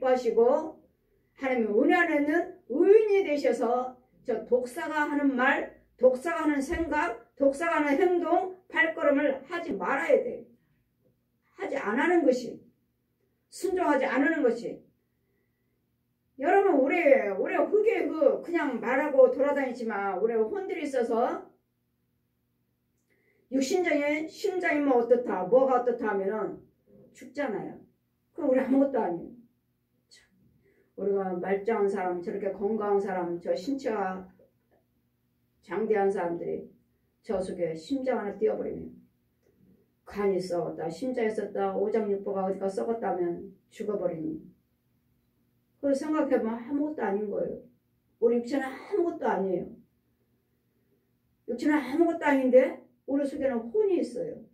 기뻐하시고 하나님의 은혜 안에는 의인이 되셔서 저 독사가 하는 말, 독사가 하는 생각, 독사가 하는 행동, 발걸음을 하지 말아야 돼. 하지 안 하는 것이, 순종하지 않는 것이. 여러분 우리 흙에 그냥 말하고 돌아다니지만 우리 혼들이 있어서 육신적인 심장이 뭐 어떻다, 뭐가 어떻다 하면은 죽잖아요. 그럼 우리 아무것도 아니에요. 우리가 말짱한 사람, 저렇게 건강한 사람, 저 신체가 장대한 사람들이 저 속에 심장 하나 띄어버리면 간이 썩었다, 심장이 썩었다, 오장육부가 어디가 썩었다면 죽어버리니. 그걸 생각해보면 아무것도 아닌 거예요. 우리 육체는 아무것도 아니에요. 육체는 아무것도 아닌데 우리 속에는 혼이 있어요.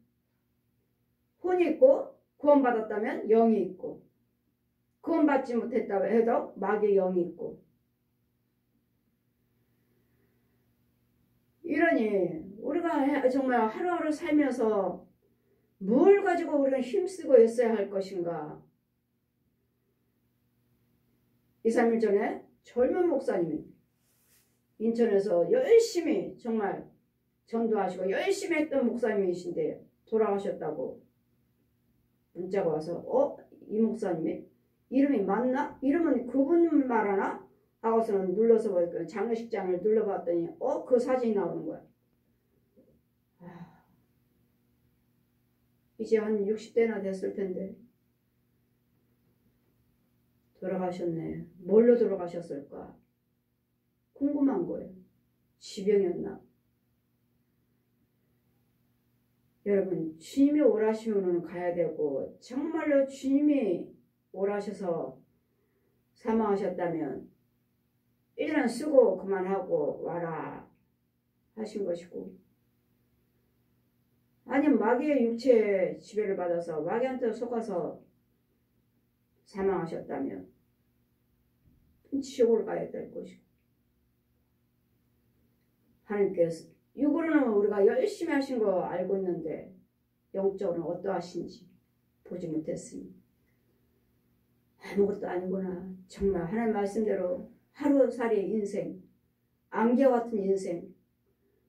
혼이 있고 구원받았다면 영이 있고 구원받지 못했다고 해도 마귀의 영이 있고. 이러니 우리가 정말 하루하루 살면서 뭘 가지고 우리가 힘쓰고 있어야 할 것인가. 2, 3일 전에 젊은 목사님이 인천에서 열심히 정말 전도하시고 열심히 했던 목사님이신데 돌아가셨다고 문자가 와서 이 목사님이 이름이 맞나? 이름은 그분 말하나? 하고서는 눌러서 보니까 장례식장을 눌러봤더니 그 사진이 나오는 거야. 이제 한 60대나 됐을 텐데 돌아가셨네. 뭘로 돌아가셨을까? 궁금한 거예요. 지병이었나? 여러분 주님이 오라시면 가야 되고 정말로 주님이 오라셔서 사망하셨다면 1년 쓰고 그만하고 와라 하신 것이고, 아니면 마귀의 육체의 지배를 받아서 마귀한테 속아서 사망하셨다면 지옥을 가야 될 것이고, 하나님께서 육으로는 우리가 열심히 하신 거 알고 있는데 영적으로는 어떠하신지 보지 못했으니 아무것도 아니구나. 정말 하나님 말씀대로 하루살이 인생, 안개같은 인생,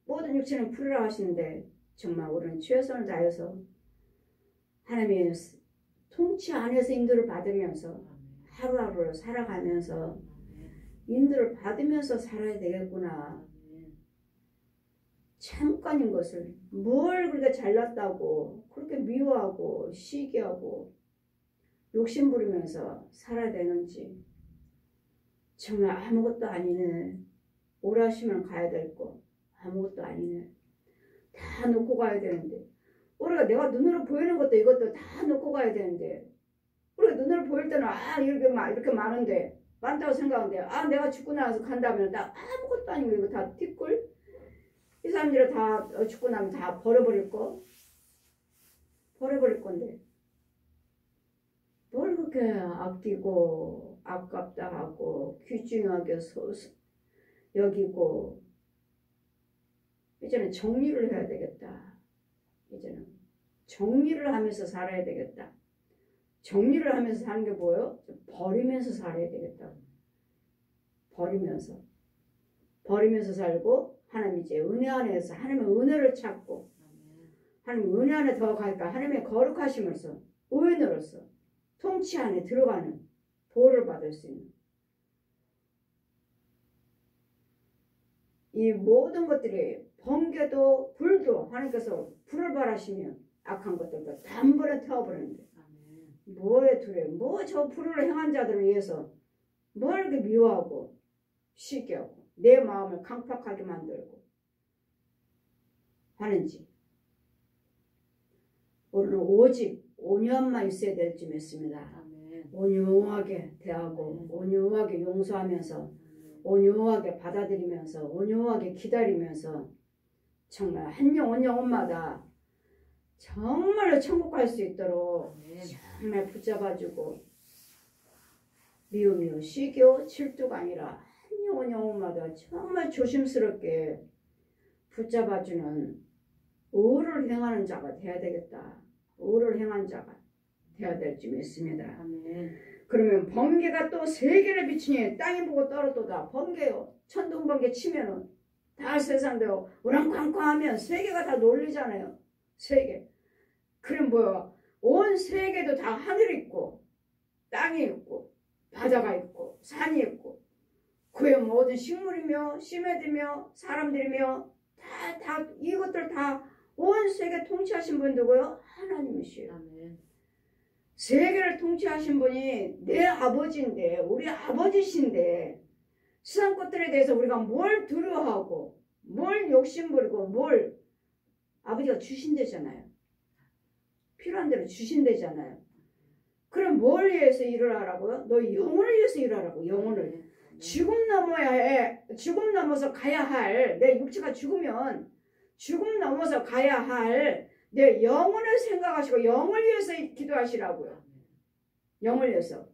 모든 육체는 풀으라 하시는데 정말 우리는 최선을 다해서 하나님의 통치 안에서 인도를 받으면서 하루하루를 살아가면서 인도를 받으면서 살아야 되겠구나. 잠깐인 것을 뭘 그렇게 잘났다고 그렇게 미워하고 시기하고 욕심 부리면서 살아야 되는지. 정말 아무것도 아니네. 오라시면 가야 될 거 아무것도 아니네. 다 놓고 가야 되는데, 우리가 내가 눈으로 보이는 것도 이것도 다 놓고 가야 되는데, 우리가 눈으로 보일 때는 이렇게 많은데 많다고 생각하는데 내가 죽고 나서 간다면 나 아무것도 아니고 이거 다 뒷골. 이 사람들은 다 죽고 나면 다 버려버릴 건데 뭘 그렇게 아끼고 아깝다 하고 귀중하게 여기고. 이제는 정리를 해야 되겠다. 이제는 정리를 하면서 살아야 되겠다. 정리를 하면서 사는 게 뭐예요? 버리면서 살아야 되겠다. 버리면서 살고, 하나님 이제 은혜 안에서 하나님의 은혜를 찾고, 하나님 은혜 안에 더 갈까, 하나님의 거룩하심으로서 의인으로서 통치 안에 들어가는 보호를 받을 수 있는 이 모든 것들이, 번개도 불도 하나님께서 불을 발하시면 악한 것들도 단번에 태워버리는데 뭐에 두려워? 저 불을 행한 자들을 위해서 뭘 이렇게 미워하고 시기하고 내 마음을 강팍하게 만들고 하는지. 우리는 오직 온유함만 있어야 될지 믿습니다. 온유하게 대하고 온유하게 용서하면서 온유하게 받아들이면서 온유하게 기다리면서 정말 한 영혼마다 정말로 천국 갈 수 있도록 정말 붙잡아주고 미우미우 시기오 질투가 아니라 한 영혼마다 정말 조심스럽게 붙잡아주는 의를 행하는 자가 돼야 되겠다. 의를 행한 자가 돼야 될지 믿습니다. 그러면 번개가 또 세계를 비추니 땅이 보고 떨어도다. 번개요. 천둥번개 치면은 다 세상대로 우랑꽝꽝하면 세계가 다 놀리잖아요. 세계. 그럼 뭐야? 온 세계도 다 하늘이 있고 땅이 있고 바다가 있고 산이 있고 그의 모든 식물이며 씨매들이며 사람들이며 다 이것들 다 온 세계 통치하신 분 누구요? 하나님이시요. 아멘. 세계를 통치하신 분이 내 아버지인데 우리 아버지신데 세상 것들에 대해서 우리가 뭘 두려워하고 뭘 욕심부리고 뭘 아버지가 주신대잖아요. 필요한 대로 주신대잖아요. 그럼 뭘 위해서 일을 하라고요? 너 영혼을 위해서 일하라고. 영혼을. 죽음 넘어서 가야 할 내 육체가 죽으면 죽음 넘어서 가야 할 내 영혼을 생각하시고 영을 위해서 기도하시라고요. 영을 위해서.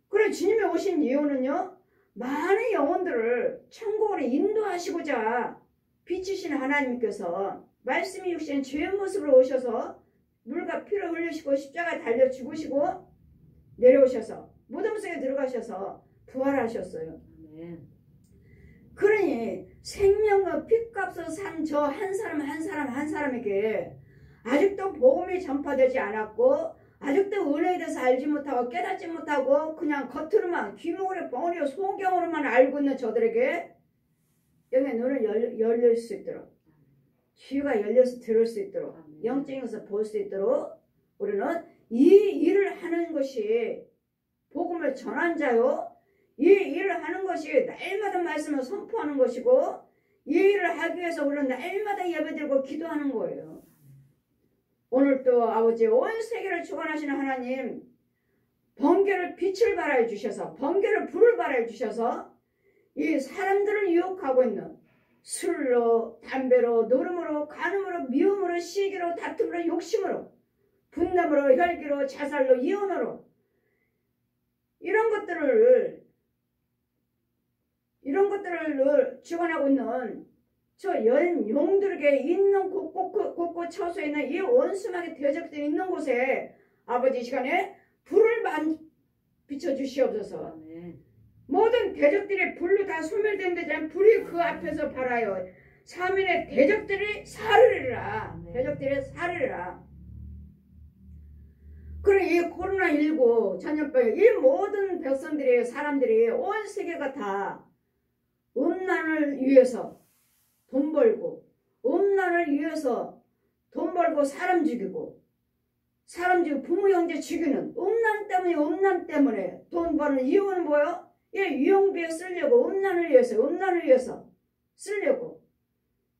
그래 주님이 오신 이유는요. 많은 영혼들을 천국으로 인도하시고자 빛이신 하나님께서 말씀이 육신 죄의 모습으로 오셔서 물과 피를 흘리시고 십자가에 달려 죽으시고 내려오셔서 무덤 속에 들어가셔서 부활하셨어요. 아멘. 그러니 생명과 피값을 산 저 한 사람에게 아직도 복음이 전파되지 않았고 아직도 은혜에 대해서 알지 못하고 깨닫지 못하고 그냥 겉으로만 귀목으로 뻥으로 소경으로만 알고 있는 저들에게 영의 눈을 열릴 수 있도록 귀가 열려서 들을 수 있도록 영적에서 볼 수 있도록 우리는 이 일을 하는 것이 복음을 전한 자요. 이 일을 하는 것이 날마다 말씀을 선포하는 것이고 이 일을 하기 위해서 우리는 날마다 예배드리고 기도하는 거예요. 오늘 또 아버지 온 세계를 주관하시는 하나님 번개를 빛을 발하여 주셔서 번개를 불을 발하여 주셔서 이 사람들을 유혹하고 있는 술로 담배로 노름으로 간음으로 미움으로 시기로 다툼으로 욕심으로 분담으로 혈기로 자살로 이혼으로 이런 것들을 주관하고 있는 저 용들에게 있는 곳곳 처소에 있는 이 원수막의 대적들이 있는 곳에 아버지 시간에 불을 비춰주시옵소서. 모든 대적들이 불로 다 소멸된 데잖아요. 불이 그 앞에서 발하여 사민의 대적들이 사르리라. 대적들이 사르리라. 그리고 이 코로나19 전염병 이 모든 백성들이 사람들이 온 세계가 다 음란을 위해서 돈 벌고 음란을 위해서 돈 벌고 사람 죽이고 부모 형제 죽이는 음란 때문에 돈 버는 이유는 뭐예요? 이 유용비에 쓰려고 음란을 위해서 쓰려고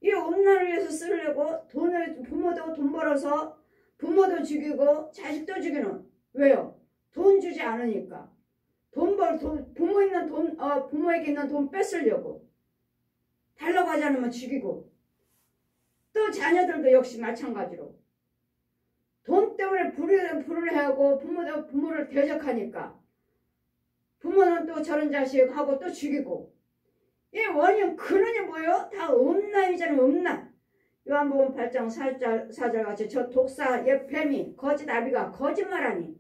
이 음란을 위해서 쓰려고 부모도 돈 벌어서 부모도 죽이고 자식도 죽이는 왜요? 돈 주지 않으니까 부모에게 있는 돈 뺏으려고 달라고 하지 않으면 죽이고 또 자녀들도 역시 마찬가지로 돈 때문에 불을 하고 부모를 대적하니까 부모는 또 저런 자식하고 또 죽이고 이 원인 근원이 뭐예요? 다 음란이잖아요. 음란. 요한복음 8장 4절 같이 저 독사 옛 뱀이 거짓 아비가 거짓말하니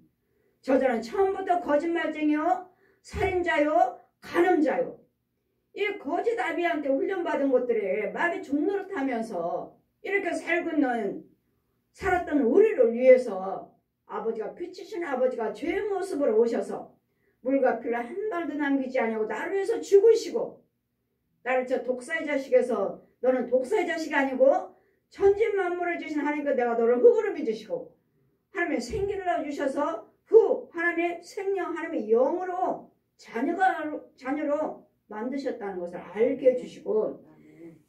저자는 처음부터 거짓말쟁이요 살인자요 간음자요 이 거짓 아비한테 훈련받은 것들이 마귀 종노릇 하면서 이렇게 살았던 우리를 위해서 아버지가 빛이신 아버지가 죄의 모습으로 오셔서 물과 피를 한 발도 남기지 않냐고 나를 위해서 죽으시고 나를 저 독사의 자식에서 너는 독사의 자식이 아니고 천지만물을 주신 하나님께 내가 너를 흙으로 빚으시고 하나님의 생기를 넣어주셔서 하나님의 생명 하나님의 영으로 자녀로 만드셨다는 것을 알게 해주시고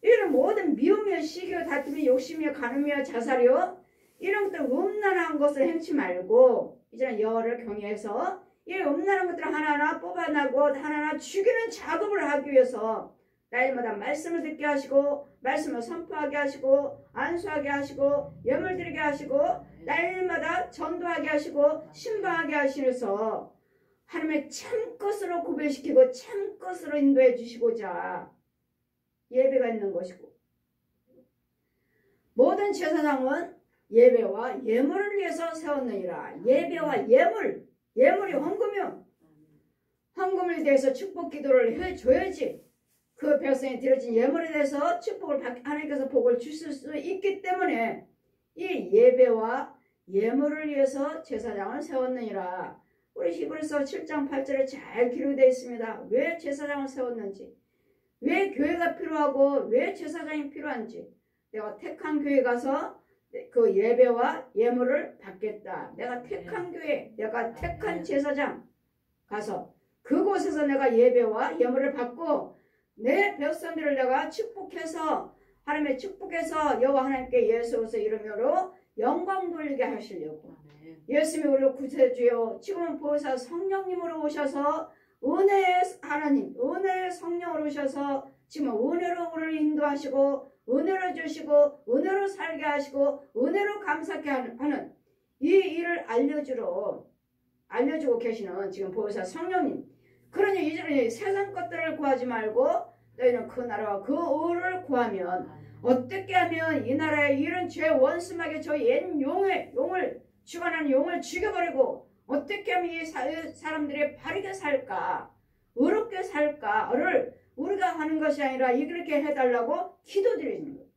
이런 모든 미움이여 시기여 다툼이 욕심이여 간음이여 자살이여 이런 것들 음란한 것을 행치 말고 이제는 여호와를 경외해서 이 음란한 것들을 하나하나 뽑아내고 하나하나 죽이는 작업을 하기 위해서 날마다 말씀을 듣게 하시고 말씀을 선포하게 하시고 안수하게 하시고 예물 드리게 하시고 날마다 전도하게 하시고 신방하게 하시면서 하나님의 참것으로 구별시키고 참것으로 인도해 주시고자 예배가 있는 것이고 모든 제사장은 예배와 예물을 위해서 세웠느니라. 예배와 예물 예물이 헌금이요. 헌금에 대해서 축복 기도를 해줘야지 그 백성이 드려진 예물에 대해서 축복을 하나님께서 복을 주실 수 있기 때문에 이 예배와 예물을 위해서 제사장을 세웠느니라. 우리 히브리서 7장 8절에 잘 기록되어 있습니다. 왜 제사장을 세웠는지, 왜 교회가 필요하고 왜 제사장이 필요한지, 내가 택한 교회 가서 그 예배와 예물을 받겠다. 내가 택한 교회, 내가 택한 제사장 가서 그곳에서 내가 예배와 예물을 받고 내 백성들을 내가 축복해서 하나님의 축복해서 여호와 하나님께 예수로서 이름으로 영광 돌리게 하시려고. 예수님이 우리를 구세주요 지금은 보혜사 성령님으로 오셔서 은혜의 하나님, 은혜의 성령으로 오셔서 지금 은혜로 우리를 인도하시고 은혜로 주시고 은혜로 살게 하시고 은혜로 감사케 하는 이 일을 알려주고 계시는 지금 보혜사 성령님. 그러니 이제는 세상 것들을 구하지 말고 너희는 그 나라와 그 의를 구하면 어떻게 하면 이 나라에 이런 죄 원수막에 저 옛 용을 주관하는 용을 죽여버리고 어떻게 하면 이 사람들이 바르게 살까, 의롭게 살까를 우리가 하는 것이 아니라 이렇게 해달라고 기도드리는 거예요.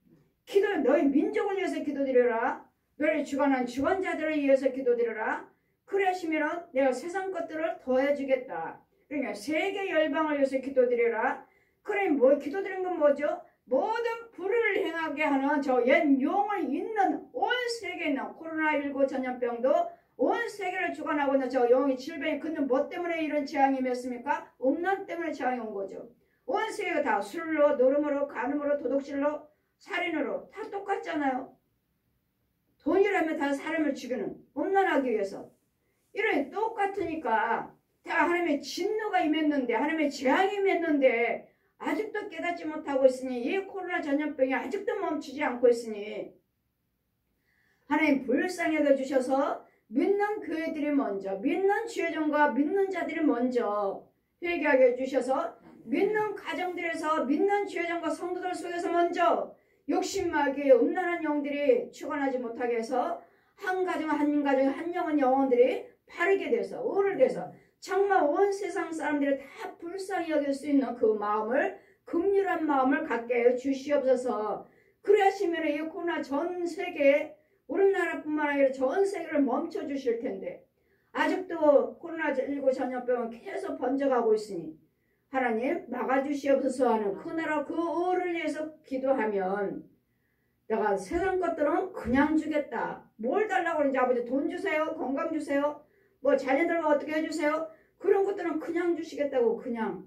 기도, 너희 민족을 위해서 기도드려라. 너희 주관하는 주관자들을 위해서 기도드려라. 그래 하시면 내가 세상 것들을 더해주겠다. 그러니까 세계 열방을 위해서 기도드려라. 그래 뭐 기도드린 건 뭐죠? 모든 불을 행하게 하는 저 옛 용을 잇는 온 세계에 있는 코로나19 전염병도 온 세계를 주관하고 있는 저 용이 질병이 근데 뭐 때문에 이런 재앙이 맺습니까? 음란 때문에 재앙이 온 거죠. 온 세계가 다 술로, 노름으로, 간음으로, 도둑질로, 살인으로 다 똑같잖아요. 돈이라면 다 사람을 죽이는, 음란하기 위해서. 이런 똑같으니까 다 하나님의 진노가 임했는데, 하나님의 재앙이 임했는데 아직도 깨닫지 못하고 있으니, 이 코로나 전염병이 아직도 멈추지 않고 있으니 하나님 불쌍히 여겨주셔서 믿는 교회들이 먼저, 믿는 지회종과 믿는 자들이 먼저 회개하게 해주셔서 믿는 가정들에서 믿는 지회종과 성도들 속에서 먼저 욕심마귀 음란한 영들이 출현하지 못하게 해서 한 가정 한 영혼 영혼들이 바르게 돼서 의를 돼서 정말 온 세상 사람들이 다 불쌍히 여길 수 있는 그 마음을, 긍휼한 마음을 갖게 해 주시옵소서. 그러하시면 이 코로나 전 세계에 우리나라뿐만 아니라 전 세계를 멈춰 주실 텐데 아직도 코로나19 전염병은 계속 번져가고 있으니 하나님 막아주시옵소서 하는 그 나라 그 의를 위해서 기도하면 내가 세상 것들은 그냥 주겠다. 뭘 달라고 그러는지 아버지 돈 주세요. 건강 주세요. 뭐 자녀들 어떻게 해주세요. 그런 것들은 그냥 주시겠다고 그냥.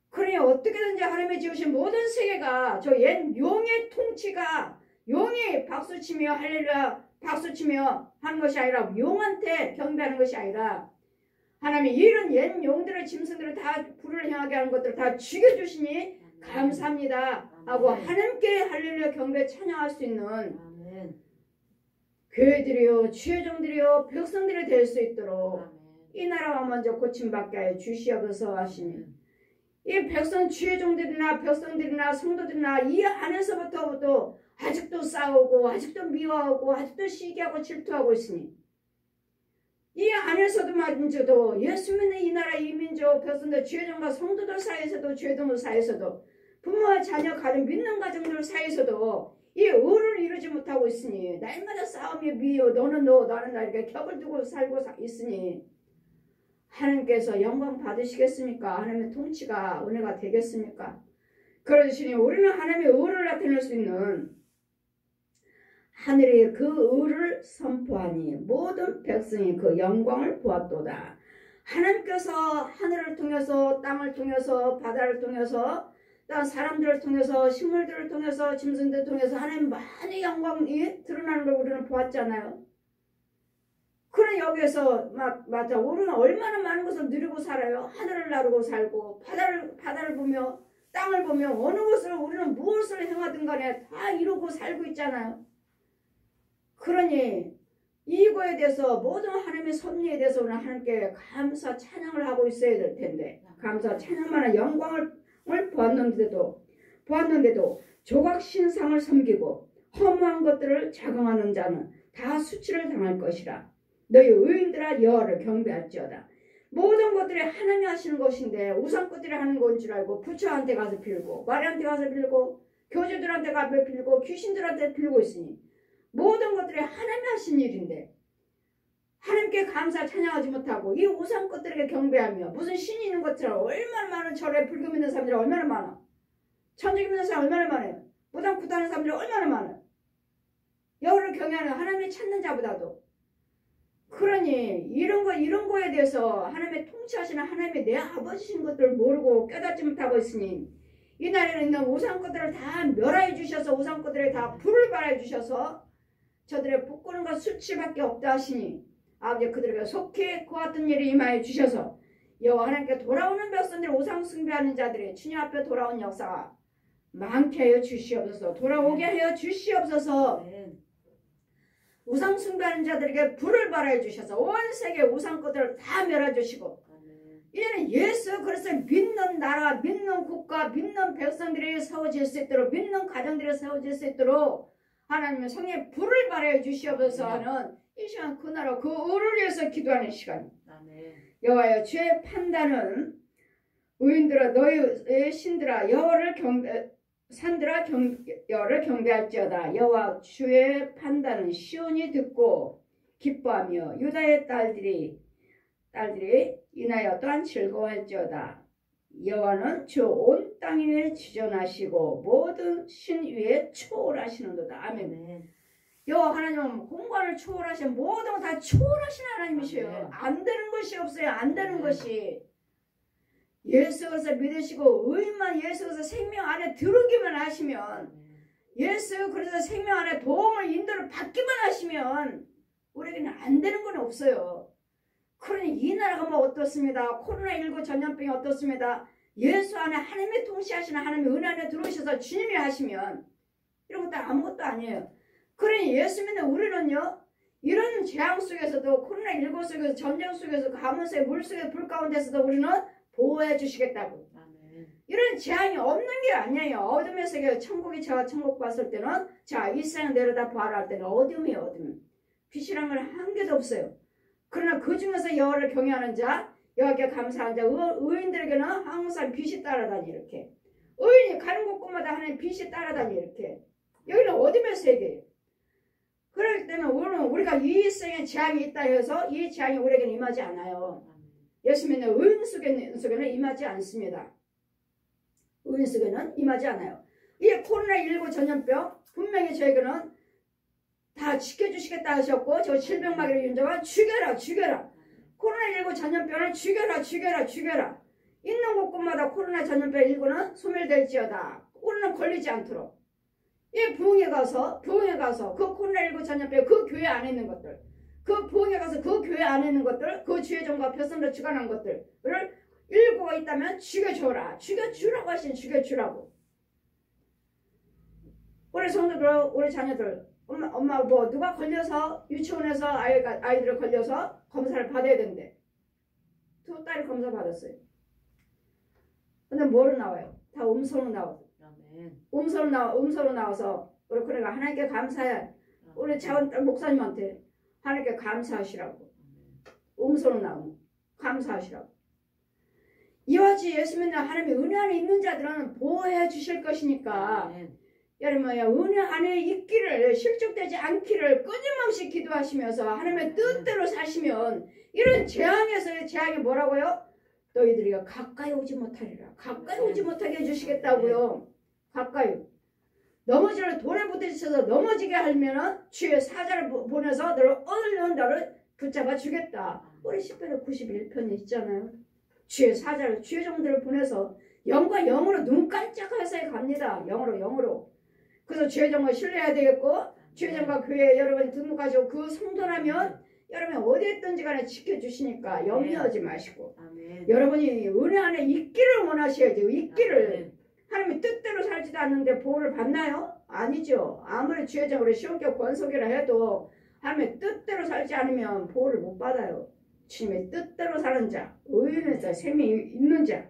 그러니 어떻게든지 하나님이 지으신 모든 세계가 저 옛 용의 통치가 용이 박수치며 할렐루야 박수치며 하는 것이 아니라 용한테 경배하는 것이 아니라 하나님이 이런 옛 용들을 짐승들을 다 불을 향하게 하는 것들을 다 죽여주시니 감사합니다 하고 하나님께 할렐루야 경배 찬양할 수 있는 교회들이요 지회종들이요 백성들이 될 수 있도록 이 나라가 먼저 고침받게 하여 주시옵소서 하시니 이 백성 지회종들이나 백성들이나 성도들이나 이 안에서부터도 아직도 싸우고 아직도 미워하고 아직도 시기하고 질투하고 있으니 이 안에서도 말인지도 예수 믿는 이 나라 이민족 백성들 지회종과 성도들 사이에서도 지회종들 사이에서도 부모와 자녀 가정 믿는 가정들 사이에서도 이 의를 이루지 못하고 있으니 날마다 싸움이 미워 너는 너 나는 나 이렇게 격을 두고 살고 있으니 하나님께서 영광 받으시겠습니까? 하나님의 통치가 은혜가 되겠습니까? 그러시니 우리는 하나님의 의를 나타낼 수 있는 하늘의 그 의를 선포하니 모든 백성이 그 영광을 보았도다. 하나님께서 하늘을 통해서 땅을 통해서 바다를 통해서 사람들을 통해서 식물들을 통해서 짐승들을 통해서 하나님 많은 영광이 드러나는 걸 우리는 보았잖아요. 그런 여기에서 맞아 우리는 얼마나 많은 것을 누리고 살아요. 하늘을 나르고 살고 바다를 보며 땅을 보며 어느 것을 우리는 무엇을 행하든 간에 다 이루고 살고 있잖아요. 그러니 이거에 대해서 모든 하나님의 섭리에 대해서 우리는 하나님께 감사 찬양을 하고 있어야 될 텐데 감사 찬양만한 영광을 보았는데도 조각 신상을 섬기고 허무한 것들을 자긍하는 자는 다 수치를 당할 것이라. 너희 의인들아 여호와를 경배할지어다. 모든 것들이 하나님이 하시는 것인데 우상 것들이 하는 건 줄 알고 부처한테 가서 빌고 마리한테 가서 빌고 교주들한테 가서 빌고 귀신들한테 빌고 있으니 모든 것들이 하나님이 하신 일인데 하나님께 감사 찬양하지 못하고 이 우상 것들에게 경배하며 무슨 신이 있는 것처럼 얼마나 많은 절에 불교 믿는 사람들이 얼마나 많아. 천주교 믿는 사람 얼마나 많아요. 무당 구타하는 사람들이 얼마나 많아요. 여호와를 경외하는 하나님을 찾는 자보다도. 그러니 이런 거에 대해서 하나님의 통치하시는 하나님의 내 아버지신 것들을 모르고 깨닫지 못하고 있으니 이 날에는 있는 우상 것들을 다 멸하여 주셔서 우상 것들에 다 불을 발하여 주셔서 저들의 부끄러움과 수치밖에 없다 하시니 아버지 그들에게 속히 그와 같은 일이 임하여 주셔서 여호와 하나님께 돌아오는 백성들이 우상 숭배하는 자들이 주님 앞에 돌아온 역사가 많게 하여 주시옵소서. 돌아오게 하여 주시옵소서. 우상 숭배하는 자들에게 불을 발하여 주셔서 온 세계 우상 것들을 다 멸해주시고 이제는 예수 그리스도를 믿는 나라, 믿는 국가, 믿는 백성들이 세워질 수 있도록 믿는 가정들이 세워질 수 있도록 하나님의 성령의 불을 발하여 주시옵소서 하는 이 시간 그 나라 그 의를 위해서 기도하는 시간. 여호와여 주의 판단은 의인들아 너희의 신들아 여호와를 산들아 여호와를 경배할지어다. 여호와 주의 판단은 시온이 듣고 기뻐하며 유다의 딸들이 인하여 또한 즐거워할지어다. 여호와는 주 온 땅 위에 지존하시고 모든 신 위에 초월하시는도다. 아멘. 여호와 하나님은 공간을 초월하신 모든 걸 다 초월하신 하나님이셔요. 안 되는 것이 없어요. 안 되는 것이. 예수 그리스도 믿으시고 의인만 예수 그리스도 생명 안에 들어오기만 하시면 예수 그리스도 생명 안에 도움을 인도를 받기만 하시면 우리에게는 안 되는 건 없어요. 그러니 이 나라가 뭐 어떻습니다. 코로나19 전염병이 어떻습니다. 예수 안에 하나님의 통치하시는 하나님의 은혜 안에 들어오셔서 주님이 하시면 이런 것도 아무것도 아니에요. 그러니 예수 믿는 우리는요. 이런 재앙 속에서도 코로나19 속에서 전쟁 속에서 가뭄 속에 물 속에 불 가운데서도 우리는 보호해 주시겠다고. 아멘. 이런 재앙이 없는 게 아니에요. 어둠에서 천국이 제가 천국 봤을 때는 자 이 세상 내려다 봐라 할 때는 어둠이에요. 어둠. 빛이란 건 한 개도 없어요. 그러나 그 중에서 여호와를 경외하는 자 여호와께 감사하는 자 의인들에게는 항상 빛이 따라다니 이렇게. 의인이 가는 곳곳마다 하나님 빛이 따라다니 이렇게. 여기는 어둠의 세계예요. 그렇기 때문에 우리가 이 세상에 재앙이 있다 해서 이 재앙이 우리에게는 임하지 않아요. 예수 믿는 의인 속에는 임하지 않습니다. 의인 속에는 임하지 않아요. 이 코로나19 전염병 분명히 저에게는 다 지켜주시겠다 하셨고 저 질병마귀를 윤정한 죽여라 죽여라. 코로나19 전염병을 죽여라. 있는 곳곳마다 코로나 전염병 19는 소멸될지어다. 우리는 걸리지 않도록. 이 부흥에 가서 그 코로나19 전염병 그 교회 안에 있는 것들 그 부흥에 가서 그 교회 안에 있는 것들 그 주의종과 백성들 주관한 것들을 일고가 있다면 죽여주라고 하신 죽여주라고. 우리 성도들 우리 자녀들 엄마 뭐 누가 걸려서 유치원에서 아이들을 걸려서 검사를 받아야 된대. 두 딸이 검사 받았어요. 근데 뭐로 나와요? 다 음성으로 나와요. 음성으로 나와서 우리 그러니까 하나님께 감사해. 우리 작은 딸 목사님한테 하나님께 감사하시라고. 음성으로 나오면 감사하시라고. 이와 같이 예수 믿는 하나님의 은혜 안에 있는 자들은 보호해 주실 것이니까 여러분 은혜 안에 있기를 실족되지 않기를 끊임없이 기도하시면서 하나님의 뜻대로 사시면 이런 재앙에서의 재앙이 뭐라고요? 너희들이 가까이 오지 못하리라. 가까이 오지 못하게 해주시겠다고요. 가까이. 넘어지를 돌에 부딪혀서 넘어지게 하면은 주의 사자를 보내서 너를 붙잡아 주겠다. 우리 10편 91편에 있잖아요. 주의 사자를 주의 종들을 보내서 영과 영으로 눈 깜짝해서 갑니다. 영으로. 그래서 주의 종을 신뢰해야 되겠고 주의 종과 교회에 여러분이 등록하시고 그 성도라면 여러분이 어디에 있든지 간에 지켜주시니까 염려하지 마시고 여러분이 은혜 안에 있기를 원하셔야죠. 있기를. 하나님이 뜻대로 살지도 않는데 보호를 받나요? 아니죠. 아무리 주의적으로 시험격 권속이라 해도 하나님의 뜻대로 살지 않으면 보호를 못 받아요. 주님의 뜻대로 사는 자, 의인의 자, 셈이 있는 자.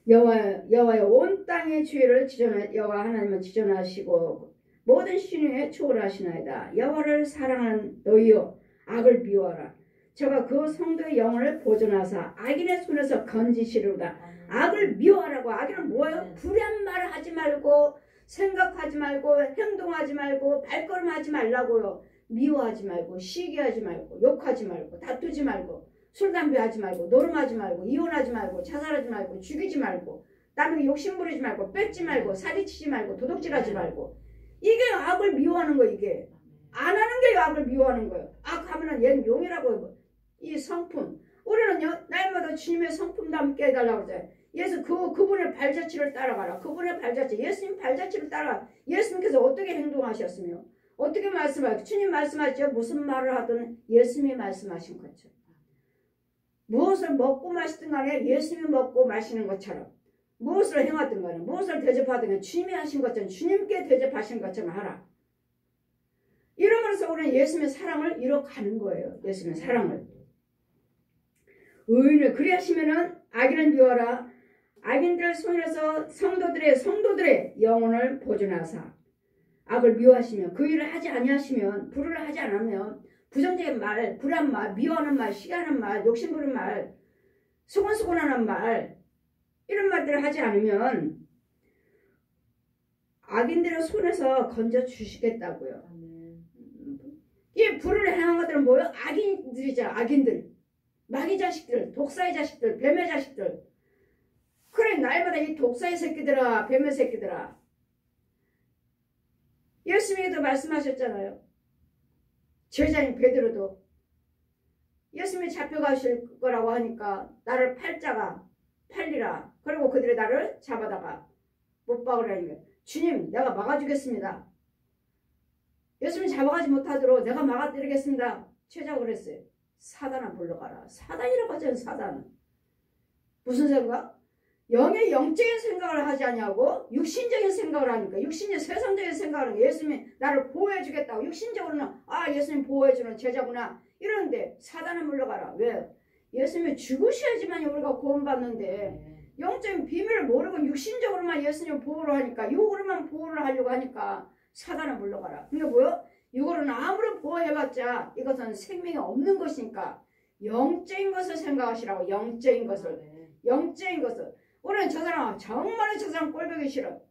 여호와의 온 땅의 주의를 여호와 하나님은 지존하시고 모든 신위에 초월하시나이다. 여호와를 사랑하는 너희여 악을 미워하라. 저가 그 성도의 영혼을 보존하사 악인의 손에서 건지시리로다. 악을 미워하라고. 악인은 뭐예요? 불의한 말을 하지 말고 생각하지 말고 행동하지 말고 발걸음하지 말라고요. 미워하지 말고 시기하지 말고 욕하지 말고 다투지 말고 술 담배 하지 말고 노름하지 말고 이혼하지 말고 자살하지 말고 죽이지 말고 남에게 욕심부리지 말고 뺏지 말고 사기치지 말고 도둑질하지 말고. 이게 악을 미워하는 거. 이게 안 하는 게 악을 미워하는 거예요. 악하면은 얘는 용이라고. 이 성품, 우리는요 날마다 주님의 성품도 함께 해달라고 그러잖아요. 예수 그분의 발자취를 따라가라. 그분의 발자취, 예수님 발자취를 따라가. 예수님께서 어떻게 행동하셨으며 어떻게 말씀하셨죠? 주님 말씀하셨죠. 무슨 말을 하든 예수님이 말씀하신 거죠. 무엇을 먹고 마시든 간에 예수님이 먹고 마시는 것처럼, 무엇을 행하든 간에 무엇을 대접하든 간에 주님이 하신 것처럼 주님께 대접하신 것처럼 하라. 이러면서 우리는 예수님의 사랑을 이뤄가는 거예요. 예수님의 사랑을. 의인을 그리하시면은 악인을 미워하라. 악인들 손에서 성도들의 영혼을 보존하사 악을 미워하시면 그 일을 하지 아니하시면 불의를 하지 않으면 부정적인 말, 불한 말, 미워하는 말, 시기하는 말, 욕심부리는 말, 수곤수곤하는 말 이런 말들을 하지 않으면 악인들의 손에서 건져 주시겠다고요. 이 불을 행한 것들은 뭐예요? 악인들이잖아. 악인들, 마귀 자식들, 독사의 자식들, 뱀의 자식들. 그래 날마다 이 독사의 새끼들아, 뱀의 새끼들아. 예수님께도 말씀하셨잖아요. 제자인 베드로도 예수님이 잡혀가실 거라고 하니까 나를 팔리라. 그리고 그들이 나를 잡아다가 못 박으라는 거예요. 주님, 내가 막아주겠습니다. 예수님이 잡아가지 못하도록 내가 막아드리겠습니다. 최자가 그랬어요. 사단아 물러가라. 사단이라고 하잖아요. 사단은 무슨 생각? 영적인 생각을 하지 않냐고 육신적인 생각을 하니까. 육신적 세상적인 생각을 하니까 예수님이 나를 보호해주겠다고. 육신적으로는 예수님 보호해주는 제자구나 이러는데 사단은 물러가라. 왜? 예수님이 죽으셔야지만 우리가 구원받는데 영적인 비밀을 모르고 육신적으로만 예수님 보호를 하니까, 육으로만 보호를 하려고 하니까 사단은 물러가라. 그러니까 뭐요? 육으로는 아무리 보호해봤자 이것은 생명이 없는 것이니까 영적인 것을 생각하시라고. 영적인 것을. 우리는 저 사람 정말 저 사람 꼴보기 싫어.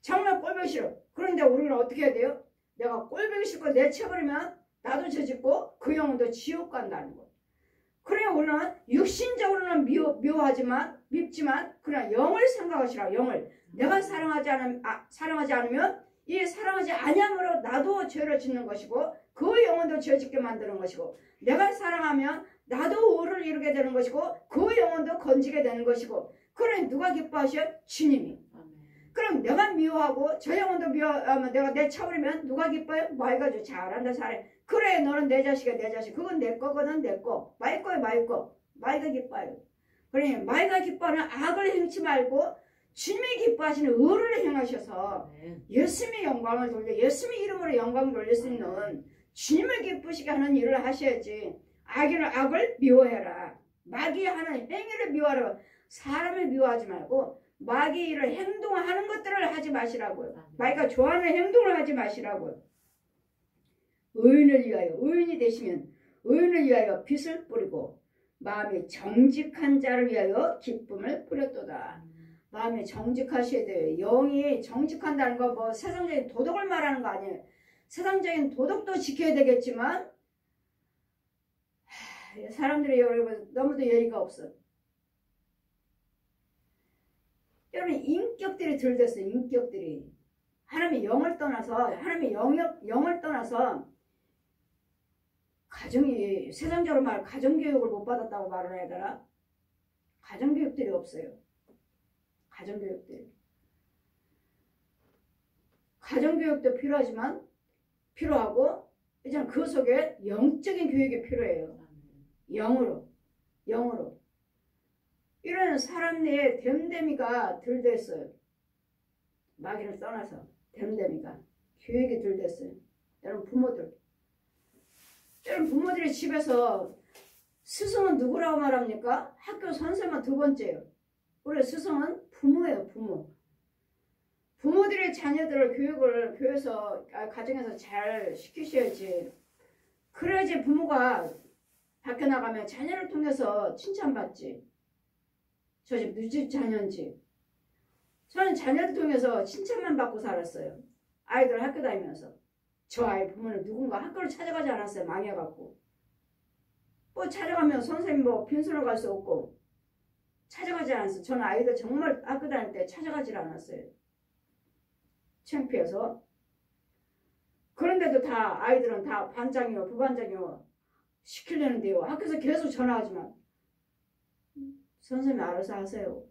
정말 꼴보기 싫어. 그런데 우리는 어떻게 해야 돼요? 내가 꼴보기 싫고 내쳐버리면 나도 죄짓고 그 영혼도 지옥 간다는 거. 그러니 우리는 육신적으로는 미워하지만 밉지만 그러나 영을 생각하시라. 영을. 내가 사랑하지 않으면 이 사랑하지 아니함으로 나도 죄를 짓는 것이고 그 영혼도 죄짓게 만드는 것이고, 내가 사랑하면 나도 의를 이루게 되는 것이고 그 영혼도 건지게 되는 것이고. 그러니 누가 기뻐하셔? 주님이. 그럼 내가 미워하고 저 영혼도 내가 내쳐버리면 누가 기뻐요? 마이가 잘한다 잘해. 그래 너는 내 자식이야 내 자식. 그건 내 거거든 내 거. 마이 거야 마이 거. 마이가 기뻐요. 그러니 마이가 기뻐하는 악을 행치 말고 주님이 기뻐하시는 의를 행하셔서 예수님의 영광을 돌려, 예수님의 이름으로 영광을 돌릴 수 있는 주님을 기쁘시게 하는 일을 하셔야지. 악을 미워해라. 마귀 하는 행위를 미워하라. 사람을 미워하지 말고 마귀 일을 행동하는 것들을 하지 마시라고요. 마귀가 좋아하는 행동을 하지 마시라고요. 의인을 위하여, 의인이 되시면 의인을 위하여 빛을 뿌리고 마음이 정직한 자를 위하여 기쁨을 뿌렸도다. 마음이 정직하셔야 돼요. 영이 정직한다는 거 뭐 세상적인 도덕을 말하는 거 아니에요. 세상적인 도덕도 지켜야 되겠지만 사람들이 여러분 너무도 예의가 없어. 여러분 인격들이 들댔어요. 인격들이 하나님의 영을 떠나서 가정이 세상적으로 말 가정교육을 못 받았다고 말을 해야 되나? 가정교육들이 없어요. 가정교육도 필요하고 이제 그 속에 영적인 교육이 필요해요. 영으로 이런 사람 내에 됨됨이가 들댔어요. 마귀를 떠나서 됨됨이가 교육이 들댔어요. 여러분 부모들이 집에서 스승은 누구라고 말합니까? 학교 선생님은 두 번째예요. 우리 스승은 부모예요. 부모들이 자녀들을 교육을 가정에서 잘 시키셔야지. 그래야지 부모가 밖에 나가면 자녀를 통해서 칭찬받지. 저 집 누집 자녀인지. 저는 자녀를 통해서 칭찬만 받고 살았어요. 아이들 학교 다니면서. 저 아이 부모는 누군가 학교를 찾아가지 않았어요. 망해갖고. 뭐 찾아가면 선생님 뭐 빈손으로 갈 수 없고 찾아가지 않았어요. 저는 아이들 정말 학교 다닐 때 찾아가질 않았어요. 창피해서. 그런데도 다 아이들은 다 반장이요 부반장이요 시키려는데요. 학교에서 계속 전화하지만 선생님이 알아서 하세요.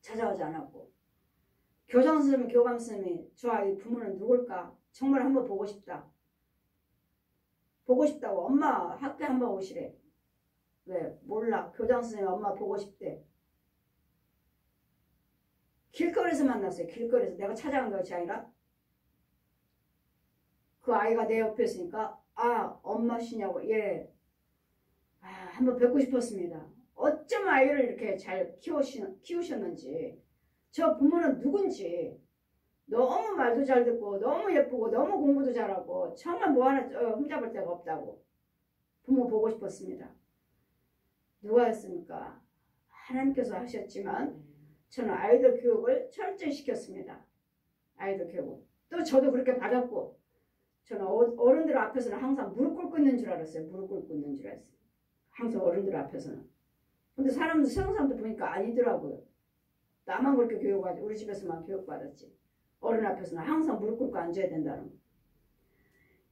찾아가지 않았고. 교장 선생님, 교감 선생님이 저 아이 부모는 누굴까? 정말 한번 보고 싶다. 보고 싶다고. 엄마 학교에 한번 오시래. 왜? 몰라. 교장 선생님 엄마 보고 싶대. 길거리에서 만났어요. 길거리에서. 내가 찾아간 것이 아니라 그 아이가 내 옆에 있으니까 아 엄마시냐고. 예. 아 한번 뵙고 싶었습니다. 어쩜 아이를 이렇게 잘 키우셨는지 저 부모는 누군지 너무 말도 잘 듣고 너무 예쁘고 너무 공부도 잘하고 정말 뭐 하나 흠잡을 데가 없다고 부모 보고 싶었습니다. 누가 했습니까? 하나님께서 하셨지만 저는 아이들 교육을 철저히 시켰습니다. 아이들 교육을. 또 저도 그렇게 받았고 저는 어른들 앞에서는 항상 무릎 꿇고 있는 줄 알았어요. 무릎 꿇고 있는 줄 알았어요. 항상 어른들 앞에서는. 근데 세상 사람들 보니까 아니더라고요. 나만 그렇게 교육받지. 우리 집에서만 교육받았지. 어른 앞에서는 항상 무릎 꿇고 앉아야 된다는 거.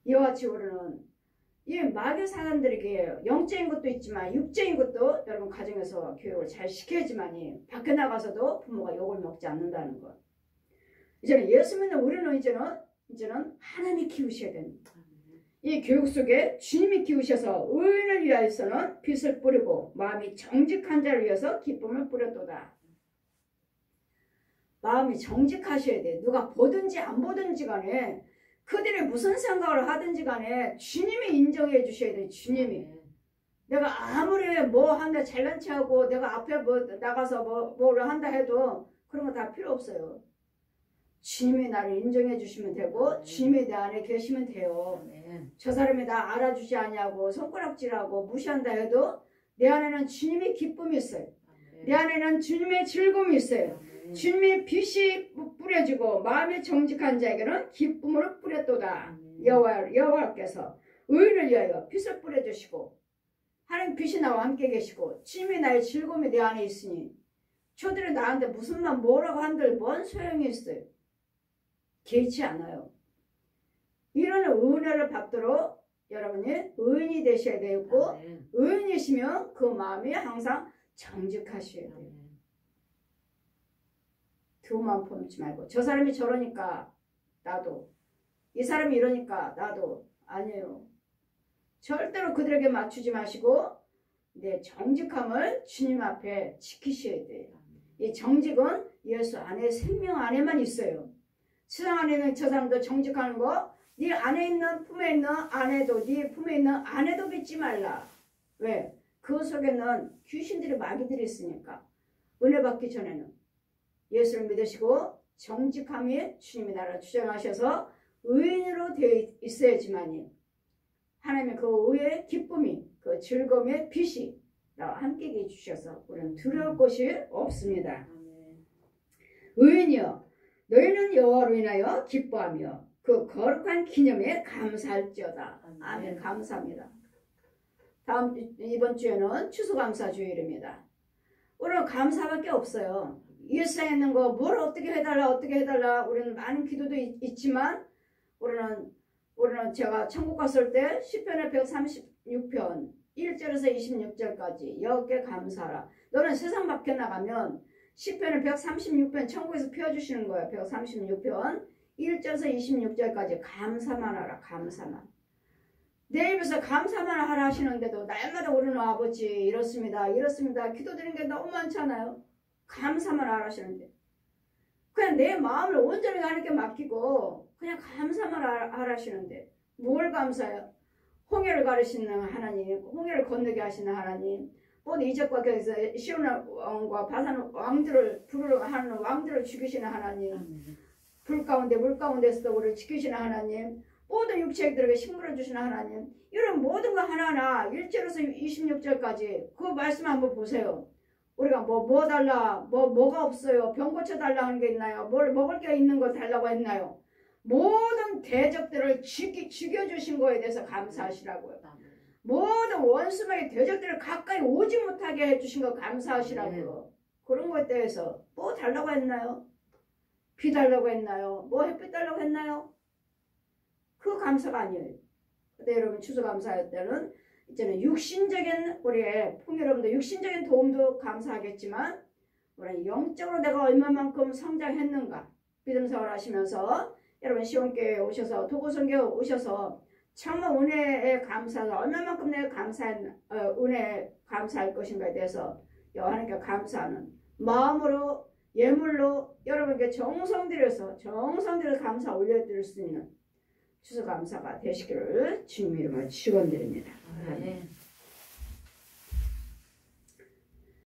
이와 같이 우리는 이 마귀 사람들에게 영적인 것도 있지만 육적인 것도 여러분 가정에서 교육을 잘 시켜야지만이 밖에 나가서도 부모가 욕을 먹지 않는다는 것. 이제는 예수 믿는 우리는 이제는 하나님이 키우셔야 됩니다. 이 교육 속에 주님이 키우셔서 의인을 위하여서는 빛을 뿌리고 마음이 정직한 자를 위해서 기쁨을 뿌렸도다. 마음이 정직하셔야 돼. 누가 보든지 안 보든지 간에 그들이 무슨 생각을 하든지 간에 주님이 인정해 주셔야 돼. 주님이. 내가 아무리 뭐 한다 잘난 체하고 내가 앞에 뭐 나가서 뭐를 한다 해도 그런 거 다 필요 없어요. 주님이 나를 인정해 주시면 되고 주님이 내 안에 계시면 돼요. 저 사람이 나 알아주지 않냐고 손가락질하고 무시한다 해도 내 안에는 주님의 기쁨이 있어요. 내 안에는 주님의 즐거움이 있어요. 주님의 빛이 뿌려지고 마음이 정직한 자에게는 기쁨으로 뿌렸도다. 여호와께서 의인을 위하여 빛을 뿌려주시고 하나님 빛이 나와 함께 계시고 주님이 나의 즐거움이 내 안에 있으니 저들이 나한테 무슨 말 뭐라고 한들 뭔 소용이 있어요. 개의치 않아요. 이런 은혜를 받도록 여러분이 의인이 되셔야 되고 의인이시면 그 마음이 항상 정직하셔야 돼요. 두 마음 품지 말고 저 사람이 저러니까 나도 이 사람이 이러니까 나도 아니에요. 절대로 그들에게 맞추지 마시고 내 정직함을 주님 앞에 지키셔야 돼요. 이 정직은 예수 안에 생명 안에만 있어요. 세상 안에 있는 저 사람도 정직하는 거 네 안에 있는 품에 있는 아내도 네 품에 있는 아내도 믿지 말라. 왜? 그 속에는 귀신들이 마귀들이 있으니까. 은혜 받기 전에는 예수를 믿으시고 정직함이 주님이 나를 주장하셔서 의인으로 되어 있어야지만이 하나님의 그 의의 기쁨이 그 즐거움의 빛이 나와 함께 해주셔서 우리는 두려울 것이 없습니다. 의인이여 너희는 여호와로 인하여 기뻐하며 그 거룩한 기념에 감사할지어다. 아멘. 감사합니다. 이번 주에는 추수감사주일입니다. 우리는 감사밖에 없어요. 이 세상에 있는 거 뭘 어떻게 해달라 우리는 많은 기도도 있지만 우리는 제가 천국 갔을 때 시편의 136편 1절에서 26절까지 여호와께 감사하라. 너는 세상 밖에 나가면 시편의 136편 천국에서 펴주시는 거예요. 136편 1절에서 26절까지 감사만 하라. 감사만. 내 입에서 감사만 하라 하시는데도 날마다 우리는 아버지 이렇습니다. 기도드리는 게 너무 많잖아요. 감사만 하라 하시는데 그냥 내 마음을 온전히 하나님께 맡기고 그냥 감사만 하라 하시는데 뭘 감사해요? 홍해를 가르시는 하나님, 홍해를 건너게 하시는 하나님, 모든 이적과 격에서 시온 왕과 바산 왕들을 부르는 왕들을 죽이시는 하나님, 불 가운데 물 가운데서도 우리를 지키시는 하나님, 모든 육체들에게 힘들어 주시는 하나님, 이런 모든 거 하나하나 1절에서 26절까지 그 말씀 한번 보세요. 우리가 뭐 달라, 뭐가 없어요, 병 고쳐 달라 하는 게 있나요, 뭘 먹을 게 있는 거 달라고 했나요? 모든 대적들을 죽여주신 거에 대해서 감사하시라고요. 모든 원수의 대적들을 가까이 오지 못하게 해주신 거 감사하시라고요. 그런 거에 대해서 뭐 달라고 했나요? 비 달라고 했나요? 뭐 햇빛 달라고 했나요? 그 감사가 아니에요. 근데 여러분 추수감사할 때는 이제는 육신적인 우리의 풍요로움도, 육신적인 도움도 감사하겠지만 우리 영적으로 내가 얼마만큼 성장했는가, 믿음 생활 하시면서 여러분 시온교회에 오셔서, 도구선교에 오셔서 정말 은혜에 감사해서 얼마만큼 내가 은혜에 감사할 것인가에 대해서 하나님께 감사하는 마음으로, 예물로 여러분께 정성 들여서 감사 올려드릴 수 있는 추수감사가 되시기를 주님 이름으로 축원드립니다. 네.